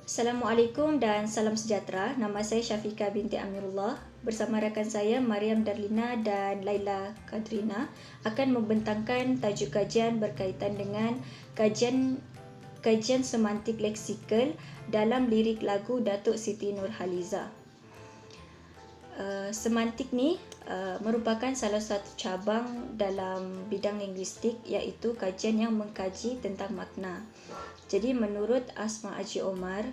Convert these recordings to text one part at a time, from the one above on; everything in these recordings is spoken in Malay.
Assalamualaikum dan salam sejahtera. Nama saya Syafiqah binti Amirullah. Bersama rakan saya Mariam Darlina dan Laila Kadrina akan membentangkan tajuk kajian berkaitan dengan kajian semantik leksikal dalam lirik lagu Datuk Siti Nurhaliza. Semantik ni merupakan salah satu cabang dalam bidang linguistik, iaitu kajian yang mengkaji tentang makna. Jadi menurut Asma Haji Omar,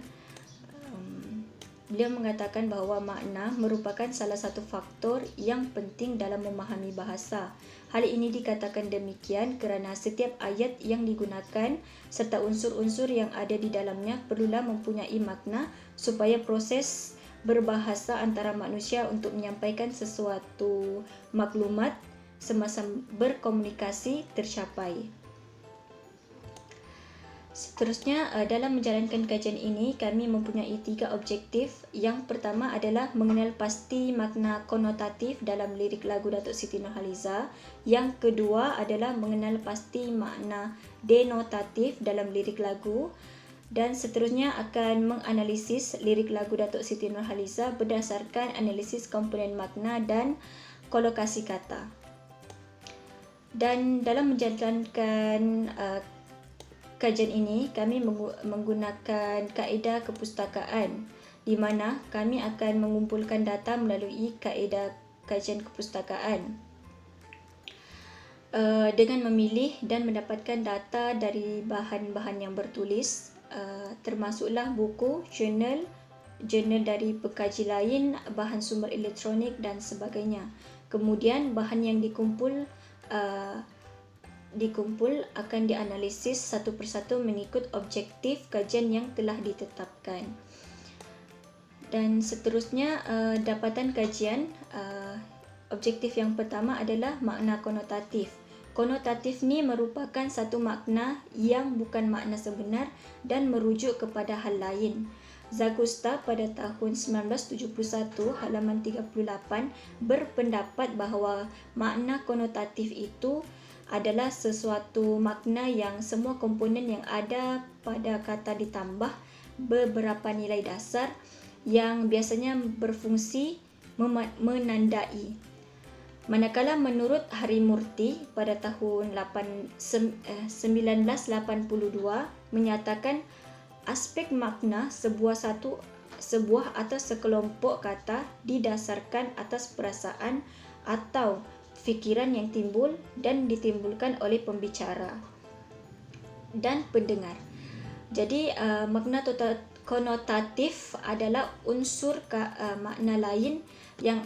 beliau mengatakan bahawa makna merupakan salah satu faktor yang penting dalam memahami bahasa. Hal ini dikatakan demikian kerana setiap ayat yang digunakan serta unsur-unsur yang ada di dalamnya perlulah mempunyai makna supaya proses berbahasa antara manusia untuk menyampaikan sesuatu maklumat semasa berkomunikasi tercapai. Seterusnya, dalam menjalankan kajian ini, kami mempunyai 3 objektif. Yang pertama adalah mengenal pasti makna konotatif dalam lirik lagu Datuk Siti Nurhaliza. Yang kedua adalah mengenal pasti makna denotatif dalam lirik lagu. Dan seterusnya akan menganalisis lirik lagu Datuk Siti Nurhaliza berdasarkan analisis komponen makna dan kolokasi kata. Dan dalam menjalankan kajian ini, kami menggunakan kaedah kepustakaan di mana kami akan mengumpulkan data melalui kaedah kajian kepustakaan dengan memilih dan mendapatkan data dari bahan-bahan yang bertulis, termasuklah buku, jurnal dari pekaji lain, bahan sumber elektronik dan sebagainya. Kemudian bahan yang dikumpul akan dianalisis satu persatu mengikut objektif kajian yang telah ditetapkan. Dan seterusnya, dapatan kajian, objektif yang pertama adalah makna konotatif. Konotatif ni merupakan satu makna yang bukan makna sebenar dan merujuk kepada hal lain. Zagusta pada tahun 1971 halaman 38 berpendapat bahawa makna konotatif itu adalah sesuatu makna yang semua komponen yang ada pada kata ditambah beberapa nilai dasar yang biasanya berfungsi menandai. Manakala menurut Harimurti pada tahun 1982 menyatakan aspek makna sebuah atau sekelompok kata didasarkan atas perasaan atau fikiran yang timbul dan ditimbulkan oleh pembicara dan pendengar. Jadi makna konotatif adalah unsur makna lain yang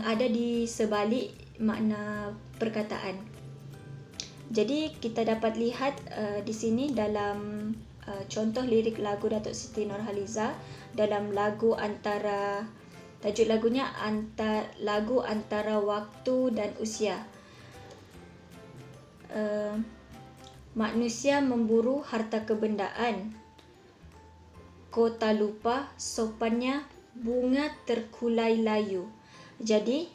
ada di sebalik makna perkataan. Jadi kita dapat lihat di sini dalam contoh lirik lagu Datuk Siti Nurhaliza dalam tajuk lagunya lagu antara waktu dan usia. Manusia memburu harta kebendaan, kota lupa sopannya bunga terkulai layu. Jadi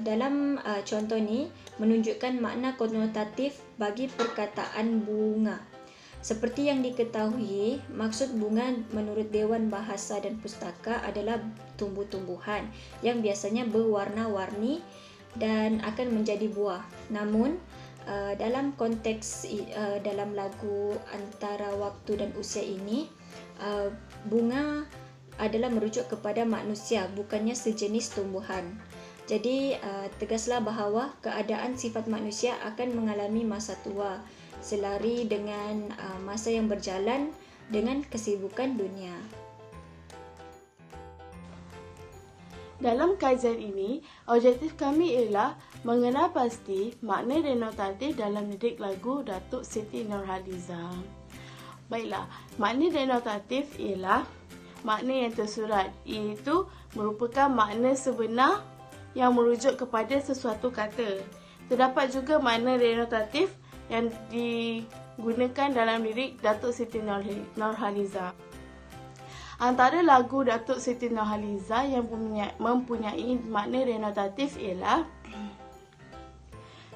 dalam contoh ni menunjukkan makna konotatif bagi perkataan bunga. Seperti yang diketahui, maksud bunga menurut Dewan Bahasa dan Pustaka adalah tumbuh-tumbuhan yang biasanya berwarna-warni dan akan menjadi buah. Namun, dalam konteks dalam lagu antara waktu dan usia ini, bunga adalah merujuk kepada manusia, bukannya sejenis tumbuhan. Jadi, tegaslah bahawa keadaan sifat manusia akan mengalami masa tua selari dengan masa yang berjalan dengan kesibukan dunia. Dalam kajian ini, objektif kami ialah mengenal pasti makna denotatif dalam lirik lagu Datuk Siti Nurhaliza. Baiklah, makna denotatif ialah makna yang tersurat, iaitu merupakan makna sebenar yang merujuk kepada sesuatu kata. Terdapat juga makna denotatif yang digunakan dalam lirik Datuk Siti Nurhaliza. Antara lagu Datuk Siti Nurhaliza yang mempunyai makna denotatif ialah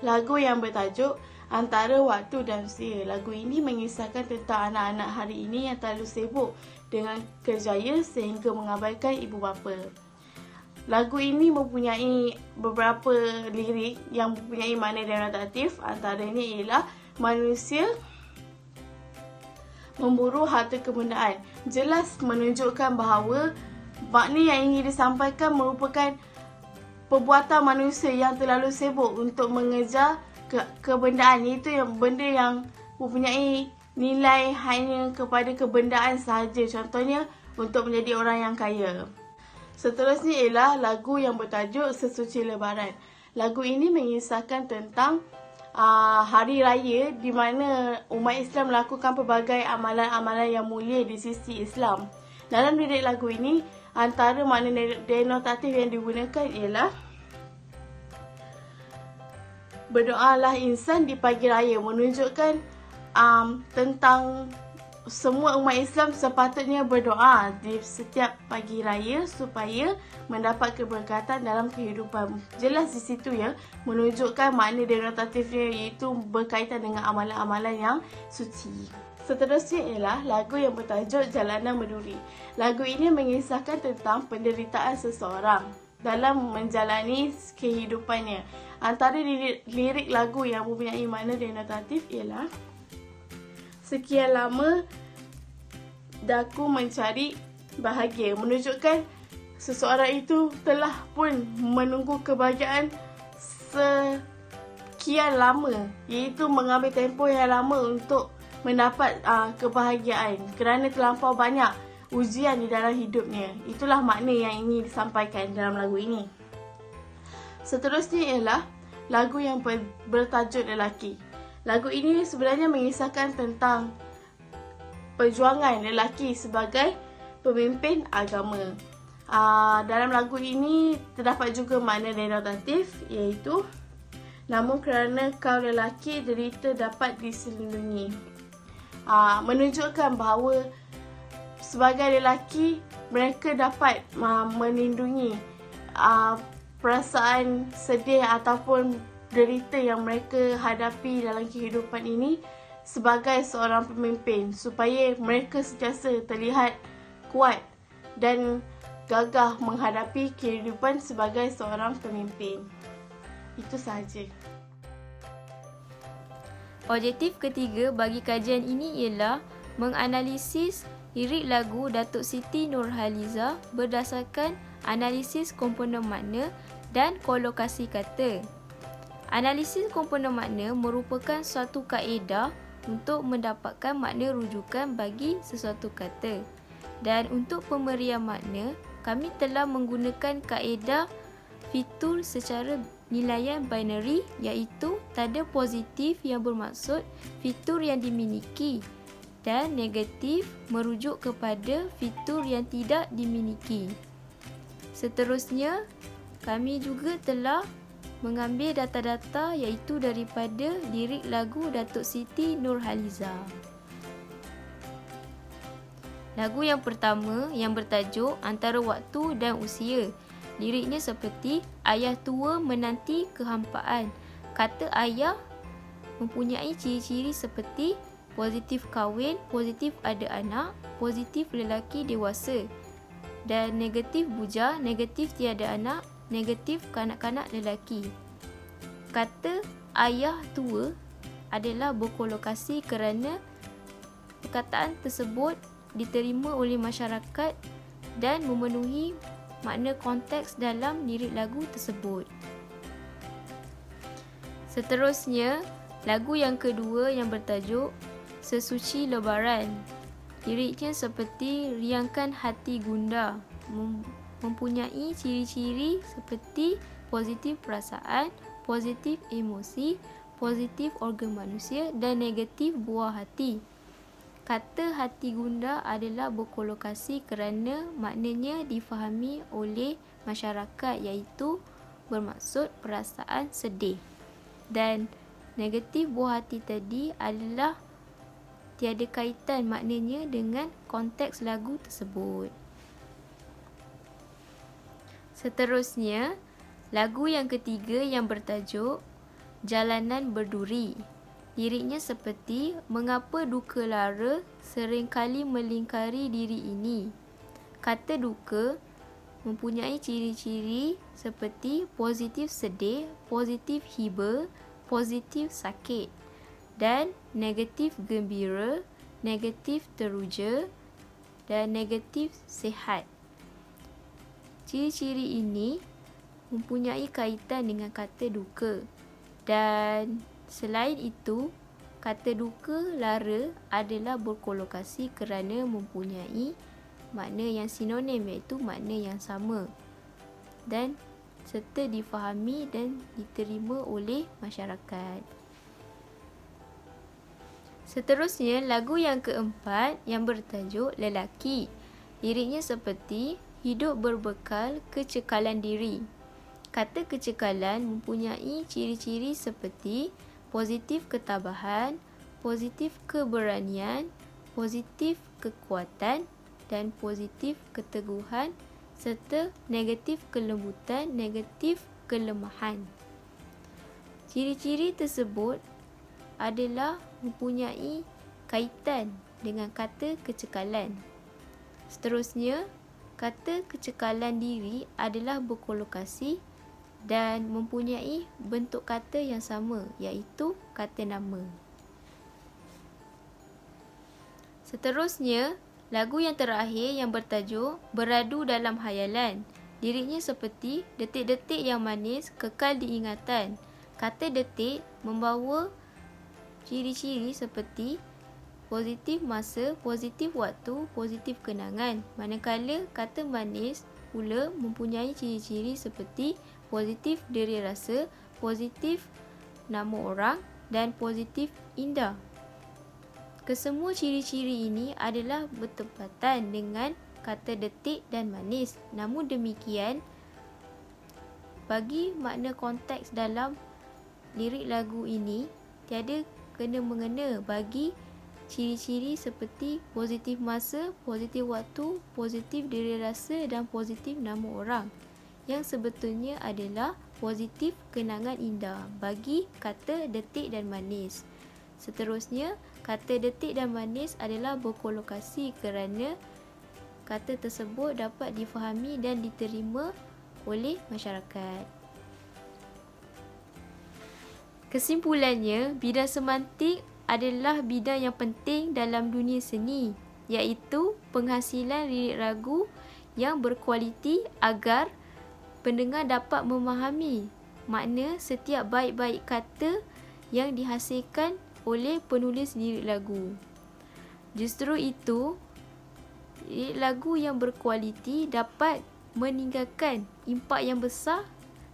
lagu yang bertajuk Antara Waktu dan Usia. Lagu ini mengisahkan tentang anak-anak hari ini yang terlalu sibuk dengan kerjaya sehingga mengabaikan ibu bapa. Lagu ini mempunyai beberapa lirik yang mempunyai makna denotatif. Antaranya ialah manusia memburu harta kebendaan. Jelas menunjukkan bahawa makna yang ingin disampaikan merupakan perbuatan manusia yang terlalu sibuk untuk mengejar kebendaan, iaitu yang benda yang mempunyai nilai hanya kepada kebendaan sahaja, contohnya untuk menjadi orang yang kaya. Seterusnya ialah lagu yang bertajuk Sesuci Lebaran. Lagu ini mengisahkan tentang hari raya di mana umat Islam melakukan pelbagai amalan-amalan yang mulia di sisi Islam. Dalam lirik lagu ini, antara makna denotatif yang digunakan ialah berdoalah insan di pagi raya, menunjukkan tentang semua umat Islam sepatutnya berdoa di setiap pagi raya supaya mendapat keberkatan dalam kehidupan. Jelas di situ ya, menunjukkan makna denotatifnya, iaitu berkaitan dengan amalan-amalan yang suci. Seterusnya ialah lagu yang bertajuk Jalanan Berduri. Lagu ini mengisahkan tentang penderitaan seseorang dalam menjalani kehidupannya. Antara lirik lagu yang mempunyai makna denotatif ialah sekian lama daku mencari bahagia, menunjukkan seseorang itu telah pun menunggu kebahagiaan sekian lama, iaitu mengambil tempoh yang lama untuk mendapat kebahagiaan kerana terlampau banyak ujian di dalam hidupnya. Itulah makna yang ingin disampaikan dalam lagu ini. Seterusnya ialah lagu yang bertajuk Lelaki. Lagu ini sebenarnya mengisahkan tentang perjuangan lelaki sebagai pemimpin agama. Dalam lagu ini terdapat juga makna denotatif, iaitu namun kerana kau lelaki, derita dapat diselindungi. Menunjukkan bahawa sebagai lelaki mereka dapat melindungi perasaan sedih ataupun derita yang mereka hadapi dalam kehidupan ini sebagai seorang pemimpin, supaya mereka sentiasa terlihat kuat dan gagah menghadapi kehidupan sebagai seorang pemimpin. Itu sahaja. Objektif ketiga bagi kajian ini ialah menganalisis lirik lagu Datuk Siti Nurhaliza berdasarkan analisis komponen makna dan kolokasi kata. Analisis komponen makna merupakan suatu kaedah untuk mendapatkan makna rujukan bagi sesuatu kata. Dan untuk pemberian makna, kami telah menggunakan kaedah fitur secara nilaian binary, iaitu tanda positif yang bermaksud fitur yang dimiliki dan negatif merujuk kepada fitur yang tidak dimiliki. Seterusnya, kami juga telah mengambil data-data iaitu daripada lirik lagu Datuk Siti Nurhaliza. Lagu yang pertama yang bertajuk Antara Waktu dan Usia. Liriknya seperti ayah tua menanti kehampaan. Kata ayah mempunyai ciri-ciri seperti positif kahwin, positif ada anak, positif lelaki dewasa, dan negatif bujang, negatif tiada anak, negatif kanak-kanak lelaki. Kata ayah tua adalah berkolokasi kerana perkataan tersebut diterima oleh masyarakat dan memenuhi makna konteks dalam lirik lagu tersebut. Seterusnya, lagu yang kedua yang bertajuk Sesuci Lebaran. Liriknya seperti riangkan hati gundah, mempunyai ciri-ciri seperti positif perasaan, positif emosi, positif organ manusia dan negatif buah hati. Kata hati gundah adalah berkolokasi kerana maknanya difahami oleh masyarakat, iaitu bermaksud perasaan sedih. Dan negatif buah hati tadi adalah tiada kaitan maknanya dengan konteks lagu tersebut. Seterusnya, lagu yang ketiga yang bertajuk Jalanan Berduri. liriknya seperti mengapa duka lara seringkali melingkari diri ini. Kata duka mempunyai ciri-ciri seperti positif sedih, positif hiba, positif sakit dan negatif gembira, negatif teruja dan negatif sihat. Ciri-ciri ini mempunyai kaitan dengan kata duka dan selain itu, kata duka lara adalah berkolokasi kerana mempunyai makna yang sinonim iaitu makna yang sama dan serta difahami dan diterima oleh masyarakat. Seterusnya, lagu yang keempat yang bertajuk Lelaki. Liriknya seperti hidup berbekal kecekalan diri. Kata kecekalan mempunyai ciri-ciri seperti positif ketabahan, positif keberanian, positif kekuatan dan positif keteguhan serta negatif kelembutan, negatif kelemahan. Ciri-ciri tersebut adalah mempunyai kaitan dengan kata kecekalan. Seterusnya, kata kecekalan diri adalah berkolokasi dan mempunyai bentuk kata yang sama iaitu kata nama. Seterusnya, lagu yang terakhir yang bertajuk Beradu dalam Hayalan. Liriknya seperti detik-detik yang manis kekal diingatan. Kata detik membawa ciri-ciri seperti positif masa, positif waktu, positif kenangan. Manakala kata manis pula mempunyai ciri-ciri seperti positif diri rasa, positif nama orang dan positif indah. Kesemua ciri-ciri ini adalah bertepatan dengan kata detik dan manis. Namun demikian, bagi makna konteks dalam lirik lagu ini, tiada kena-mengena bagi ciri-ciri seperti positif masa, positif waktu, positif diri rasa dan positif nama orang yang sebetulnya adalah positif kenangan indah bagi kata detik dan manis. Seterusnya, kata detik dan manis adalah berkolokasi kerana kata tersebut dapat difahami dan diterima oleh masyarakat. Kesimpulannya, bidang semantik adalah bidang yang penting dalam dunia seni, iaitu penghasilan lirik lagu yang berkualiti agar pendengar dapat memahami makna setiap bait-bait kata yang dihasilkan oleh penulis lirik lagu. Justru itu, lirik lagu yang berkualiti dapat meninggalkan impak yang besar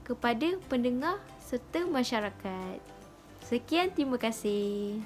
kepada pendengar serta masyarakat. Sekian, terima kasih.